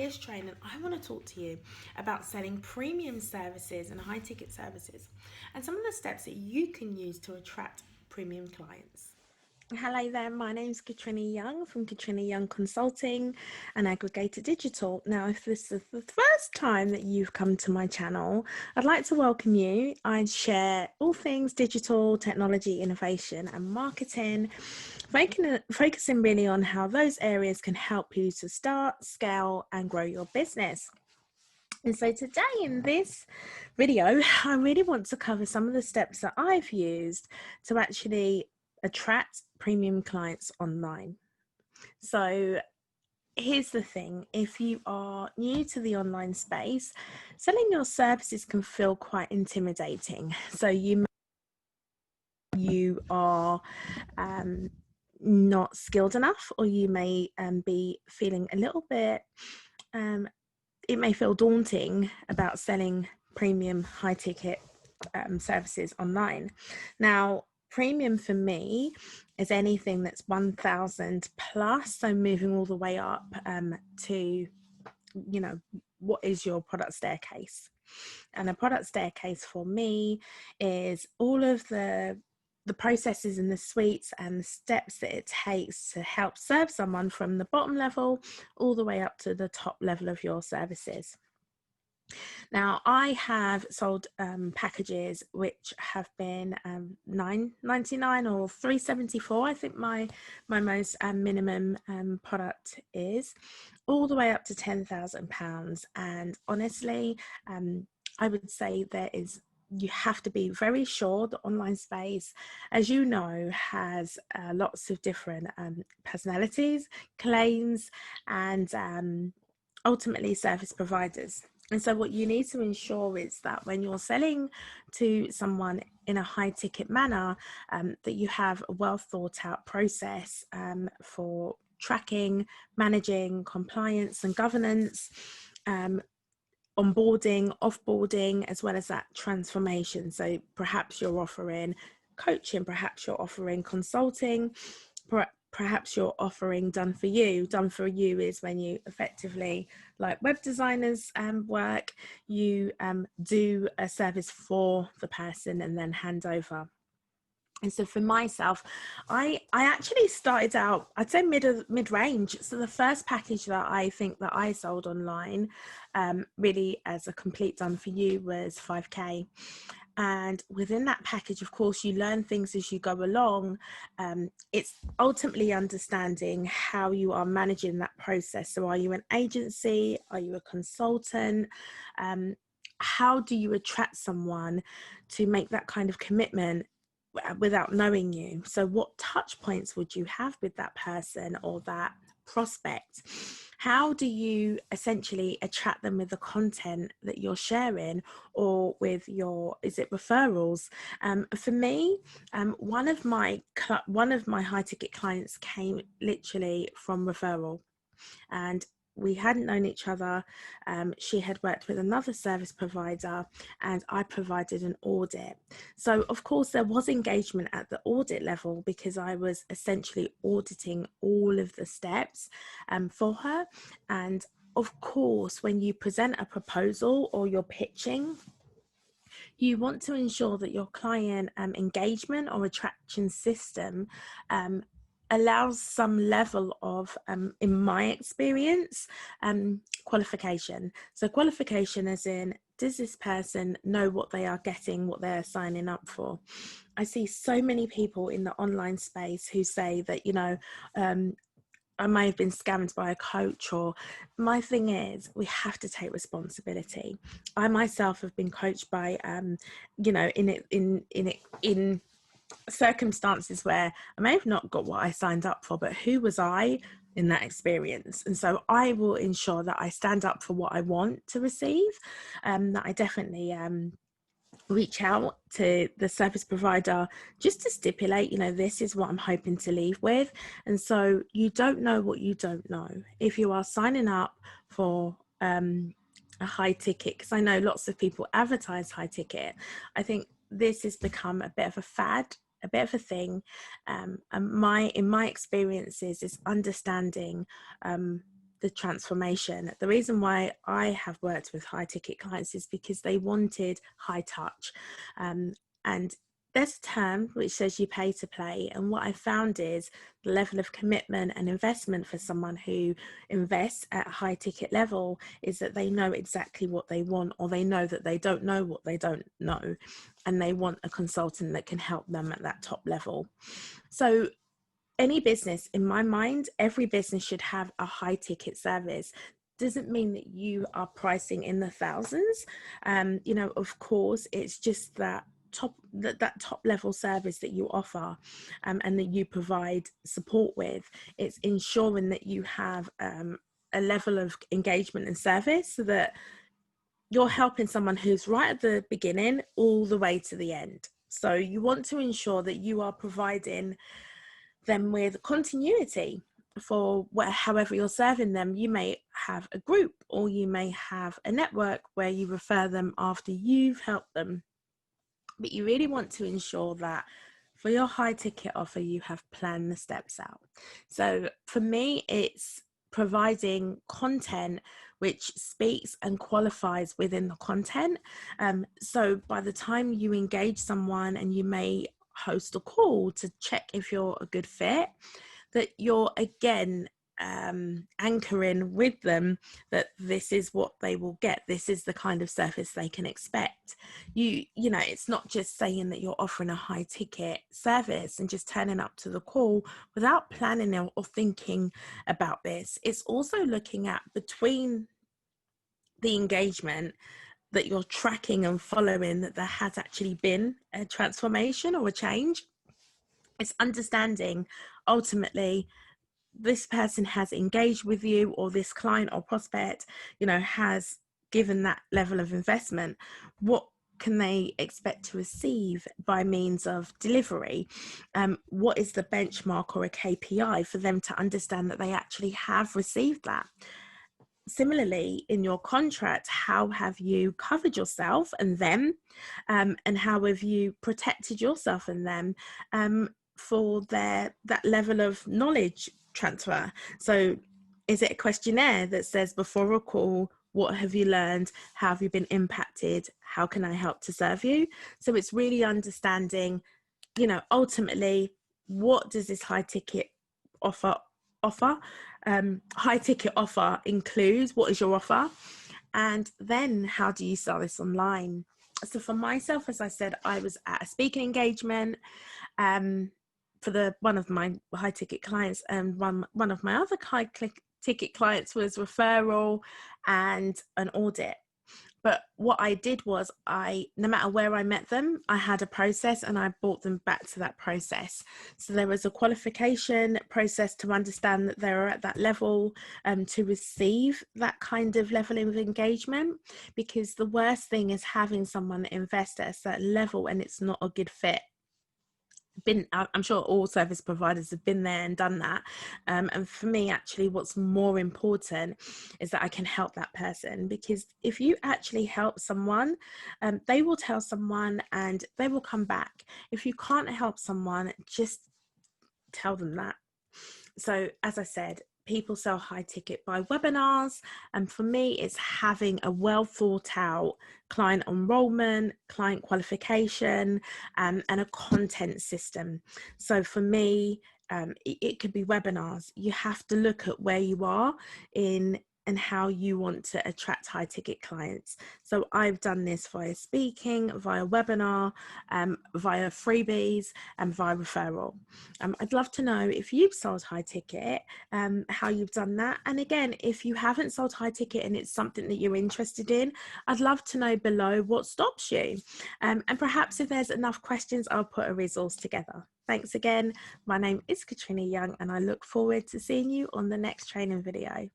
this training, I want to talk to you about selling premium services and high ticket services and some of the steps that you can use to attract premium clients. Hello there, my name is Katrina Young from Katrina Young Consulting and Aggregator Digital. Now, if this is the first time that you've come to my channel, I'd like to welcome you. I share all things digital, technology, innovation and marketing, focusing really on how those areas can help you to start, scale and grow your business. And so today in this video, I really want to cover some of the steps that I've used to actually attract premium clients online. So here's the thing, if you are new to the online space, selling your services can feel quite intimidating. So you are not skilled enough, or you may be feeling a little bit it may feel daunting about selling premium high ticket services online. Now, premium for me is anything that's 1,000 plus, so moving all the way up to, what is your product staircase? And a product staircase for me is all of the processes and the suites and the steps that it takes to help serve someone from the bottom level all the way up to the top level of your services. Now, I have sold packages which have been $9.99 or $3.74. I think my most minimum product is, all the way up to £10,000. And honestly, I would say you have to be very sure. The online space, as you know, has lots of different personalities, claims, and ultimately service providers. And so what you need to ensure is that when you're selling to someone in a high ticket manner, that you have a well thought out process for tracking, managing compliance and governance, onboarding, offboarding, as well as that transformation. So perhaps you're offering coaching, perhaps you're offering consulting, perhaps you're offering done for you. Done for you is when you effectively, like web designers work, you do a service for the person and then hand over. And so for myself, I actually started out, I'd say mid-range. So the first package that I think that I sold online, really as a complete done for you, was 5K. And within that package, of course, you learn things as you go along. It's ultimately understanding how you are managing that process. So are you an agency? Are you a consultant? How do you attract someone to make that kind of commitment without knowing you? So what touch points would you have with that person or that prospect? How do you essentially attract them with the content that you're sharing, or with is it referrals? For me, one of my high ticket clients came literally from referral, and we hadn't known each other. She had worked with another service provider and I provided an audit. So of course there was engagement at the audit level, because I was essentially auditing all of the steps for her. And of course, when you present a proposal or you're pitching, you want to ensure that your client engagement or attraction system allows some level of, in my experience, qualification. So qualification as in, does this person know what they are getting, what they're signing up for? I see so many people in the online space who say that, I may have been scammed by a coach. Or my thing is, we have to take responsibility. I myself have been coached by, in circumstances where I may have not got what I signed up for, but who was I in that experience? And so I will ensure that I stand up for what I want to receive, that I definitely reach out to the service provider just to stipulate, this is what I'm hoping to leave with. And so you don't know what you don't know. If you are signing up for a high ticket, because I know lots of people advertise high ticket, I think this has become a bit of a fad, a bit of a thing. And in my experiences is understanding the transformation. The reason why I have worked with high ticket clients is because they wanted high touch. And there's a term which says you pay to play. And what I found is the level of commitment and investment for someone who invests at a high ticket level is that they know exactly what they want, or they know that they don't know what they don't know. And they want a consultant that can help them at that top level. So any business, in my mind, every business should have a high ticket service. Doesn't mean that you are pricing in the thousands. Of course, it's just that top level service that you offer, and that you provide support with. It's ensuring that you have a level of engagement and service so that you're helping someone who's right at the beginning all the way to the end. So you want to ensure that you are providing them with continuity for however you're serving them. You may have a group, or you may have a network where you refer them after you've helped them. But you really want to ensure that for your high ticket offer, you have planned the steps out. So for me, it's providing content which speaks and qualifies within the content. So by the time you engage someone, and you may host a call to check if you're a good fit, that you're again anchoring with them that this is what they will get, this is the kind of service they can expect. It's not just saying that you're offering a high ticket service and just turning up to the call without planning or thinking about this. It's also looking at, between the engagement, that you're tracking and following that there has actually been a transformation or a change. It's understanding ultimately this person has engaged with you, or this client or prospect, has given that level of investment. What can they expect to receive by means of delivery? What is the benchmark or a KPI for them to understand that they actually have received that? Similarly, in your contract, how have you covered yourself and them, and how have you protected yourself and them for that level of knowledge transfer? So is it a questionnaire that says, before a call, what have you learned? How have you been impacted? How can I help to serve you? So it's really understanding, ultimately, what does this high ticket offer? High ticket offer includes, what is your offer? And then how do you sell this online? So for myself, as I said, I was at a speaking engagement for one of my high ticket clients, and one of my other high ticket clients was referral and an audit. But what I did was, no matter where I met them, I had a process, and I brought them back to that process. So there was a qualification process to understand that they were at that level to receive that kind of level of engagement. Because the worst thing is having someone invest at a certain level and it's not a good fit. I'm sure all service providers have been there and done that. And for me, actually, what's more important is that I can help that person. Because if you actually help someone, they will tell someone and they will come back. If you can't help someone, just tell them that. So as I said, people sell high ticket by webinars, and for me it's having a well thought out client enrollment, client qualification, and a content system. So for me, it could be webinars. You have to look at where you are and how you want to attract high ticket clients. So I've done this via speaking, via webinar, via freebies, and via referral. I'd love to know if you've sold high ticket, how you've done that. And again, if you haven't sold high ticket and it's something that you're interested in, I'd love to know below what stops you. And perhaps if there's enough questions, I'll put a resource together. Thanks again. My name is Katrina Young, and I look forward to seeing you on the next training video.